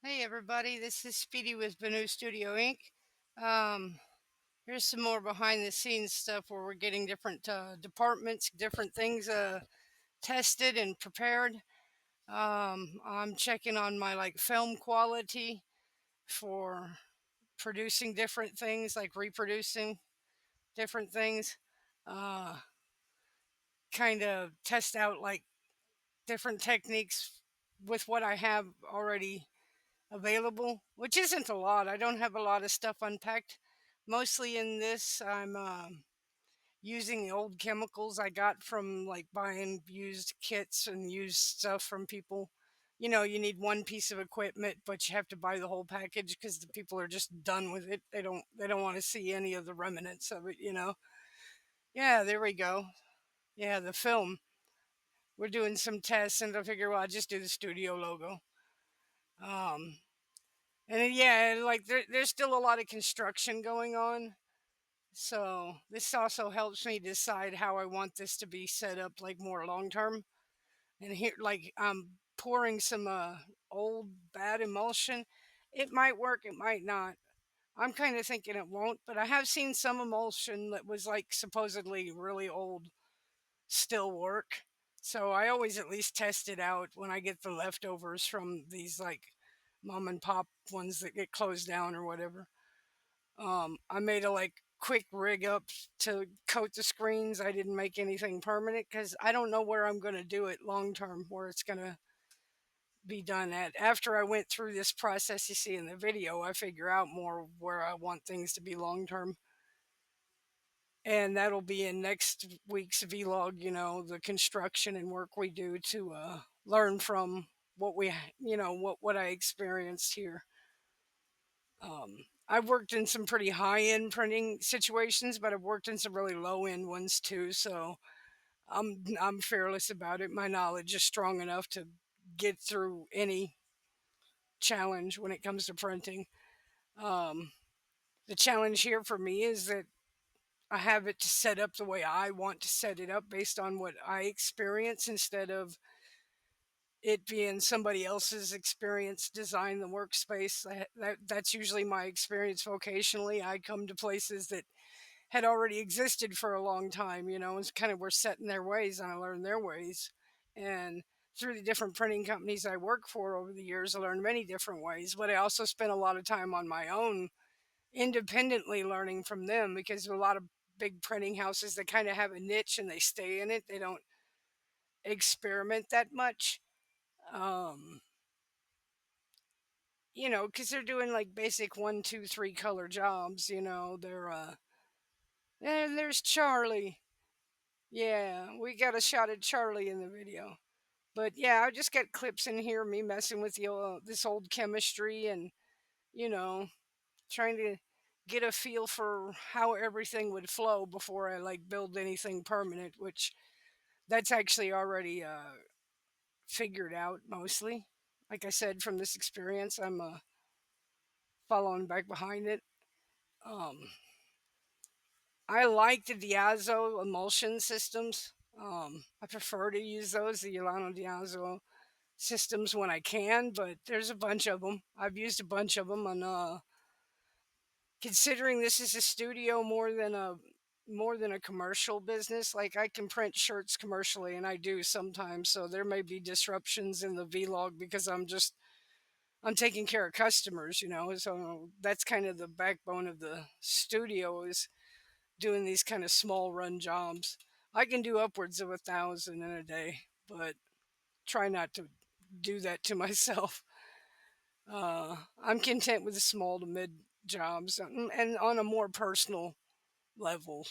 Hey everybody, this is Speedy with Banu Studio Inc. Um, Here's some more behind the scenes stuff where we're getting different departments, different things tested and prepared. I'm checking on my film quality for producing different things, like reproducing different things. Uh, kind of test out different techniques with what I have already available, which isn't a lot. I don't have a lot of stuff unpacked. Mostly in this, I'm using the old chemicals I got from buying used kits and used stuff from people. You need one piece of equipment, but you have to buy the whole package because the people are just done with it. They don't want to see any of the remnants of it. Yeah, there we go. Yeah, the film. We're doing some tests, and I figure, well, I'll just do the studio logo. Um, And yeah, there's still a lot of construction going on. So this also helps me decide how I want this to be set up more long term. And here I'm pouring some old bad emulsion. It might work, it might not. I'm kind of thinking it won't, but I have seen some emulsion that was supposedly really old still work. So I always at least test it out when I get the leftovers from these mom and pop ones that get closed down or whatever. I made a quick rig up to coat the screens. I didn't make anything permanent because I don't know where I'm going to do it long term, where it's going to be done at. After I went through this process you see in the video, I figure out more where I want things to be long term. And that'll be in next week's vlog, the construction and work we do to learn from what what I experienced here. I've worked in some pretty high end printing situations, but I've worked in some really low end ones too. So I'm fearless about it. My knowledge is strong enough to get through any challenge when it comes to printing. Um, the challenge here for me is that I have it to set up the way I want to set it up based on what I experience instead of it being somebody else's experience design the workspace. That's usually my experience vocationally. I come to places that had already existed for a long time, and kind of were set in their ways, and I learned their ways. And through the different printing companies I work for over the years, I learned many different ways, but I also spent a lot of time on my own independently learning from them because a lot of big printing houses that kind of have a niche and they stay in it. They don't experiment that much. Um, because they're doing basic one, two, three color jobs. They're and there's Charlie. Yeah, we got a shot at Charlie in the video. But yeah, I just got clips in here, me messing with this old chemistry and you know trying to get a feel for how everything would flow before I build anything permanent, which that's actually already figured out mostly. Like I said, from this experience, I'm following back behind it. Um, I like the Diazo emulsion systems. I prefer to use those, the Yolano Diazo systems when I can, but there's a bunch of them. I've used a bunch of them, and considering this is a studio more than a commercial business, like I can print shirts commercially, and I do sometimes. So there may be disruptions in the vlog because I'm taking care of customers, So that's kind of the backbone of the studio is doing these kind of small run jobs. I can do upwards of 1,000 in a day, but try not to do that to myself. I'm content with the small to mid jobs and on a more personal level,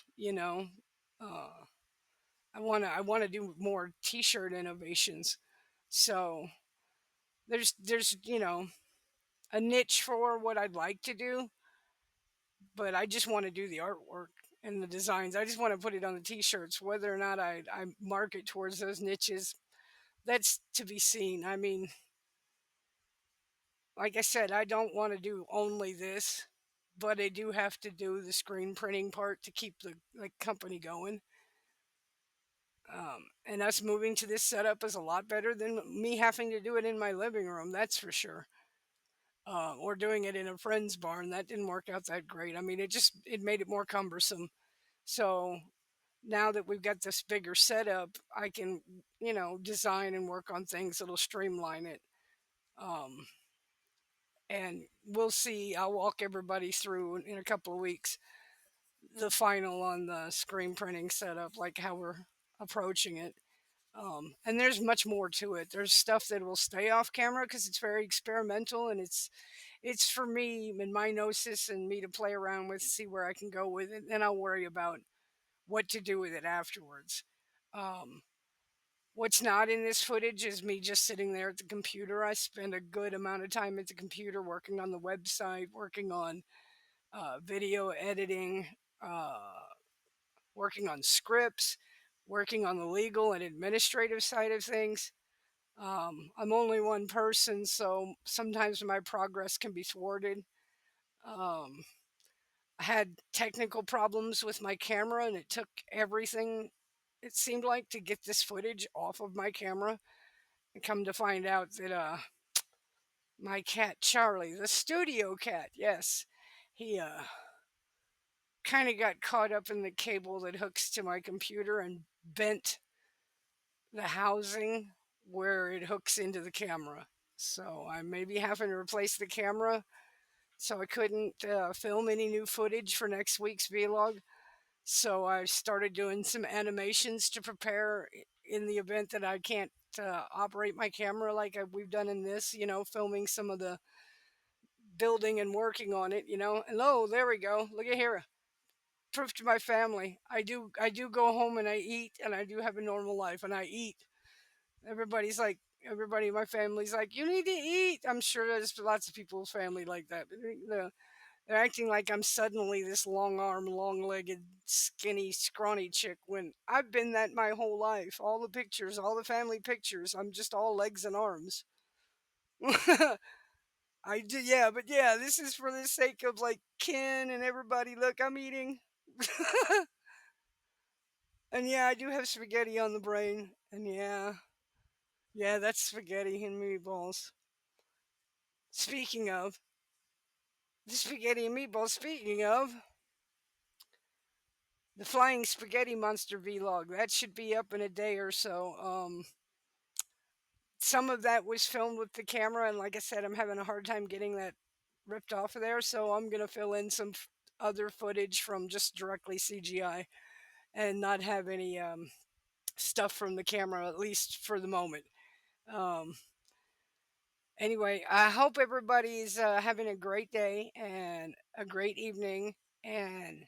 Uh, I want to do more T-shirt innovations. So there's a niche for what I'd like to do, but I just want to do the artwork and the designs. I just want to put it on the T-shirts. Whether or not I market towards those niches, that's to be seen. I mean, like I said, I don't want to do only this, but I do have to do the screen printing part to keep the company going. And us moving to this setup is a lot better than me having to do it in my living room. That's for sure. or doing it in a friend's barn. That didn't work out that great. I mean, it made it more cumbersome. So now that we've got this bigger setup, I can, design and work on things that'll streamline it. Um, and we'll see. I'll walk everybody through in a couple of weeks the final on the screen printing setup, like how we're approaching it. And there's much more to it. There's stuff that will stay off camera because it's very experimental, and it's for me and my gnosis and me to play around with, see where I can go with it. Then I'll worry about what to do with it afterwards. Um, what's not in this footage is me just sitting there at the computer. I spend a good amount of time at the computer working on the website, working on video editing, uh, working on scripts, working on the legal and administrative side of things. I'm only one person, so sometimes my progress can be thwarted. Um, I had technical problems with my camera, and it took everything, it seemed like, to get this footage off of my camera. And come to find out that my cat Charlie, the studio cat, yes, he kind of got caught up in the cable that hooks to my computer and bent the housing where it hooks into the camera. So I may be having to replace the camera. So I couldn't film any new footage for next week's vlog. So I started doing some animations to prepare in the event that I can't operate my camera like we've done in this, filming some of the building and working on it. And oh, there we go. Look at here. Proof to my family. I do go home and I eat, and I do have a normal life and I eat. Everybody's like, everybody in my family's like, you need to eat. I'm sure there's lots of people's family like that. But they're acting like I'm suddenly this long armed, long legged, skinny, scrawny chick when I've been that my whole life. All the pictures, all the family pictures, I'm just all legs and arms. I do, yeah, but yeah, this is for the sake of like Ken and everybody. Look, I'm eating. And yeah, I do have spaghetti on the brain. And yeah, yeah, that's spaghetti and meatballs. Speaking of the spaghetti and meatballs, speaking of the flying spaghetti monster vlog, that should be up in a day or so. Some of that was filmed with the camera, and like I said, I'm having a hard time getting that ripped off of there, so I'm gonna fill in some other footage from just directly CGI and not have any stuff from the camera, at least for the moment. Um, anyway, I hope everybody's having a great day and a great evening, and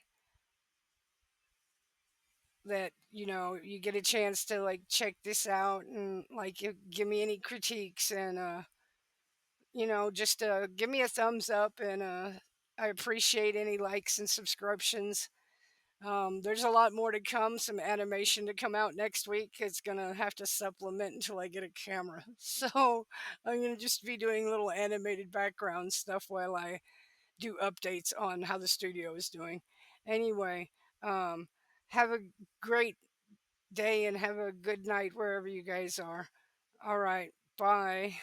that you get a chance to like check this out and like give me any critiques, and just give me a thumbs up, and I appreciate any likes and subscriptions. There's a lot more to come, some animation to come out next week. It's gonna have to supplement until I get a camera. So I'm gonna just be doing little animated background stuff while I do updates on how the studio is doing. Anyway, um, have a great day and have a good night wherever you guys are. All right, bye.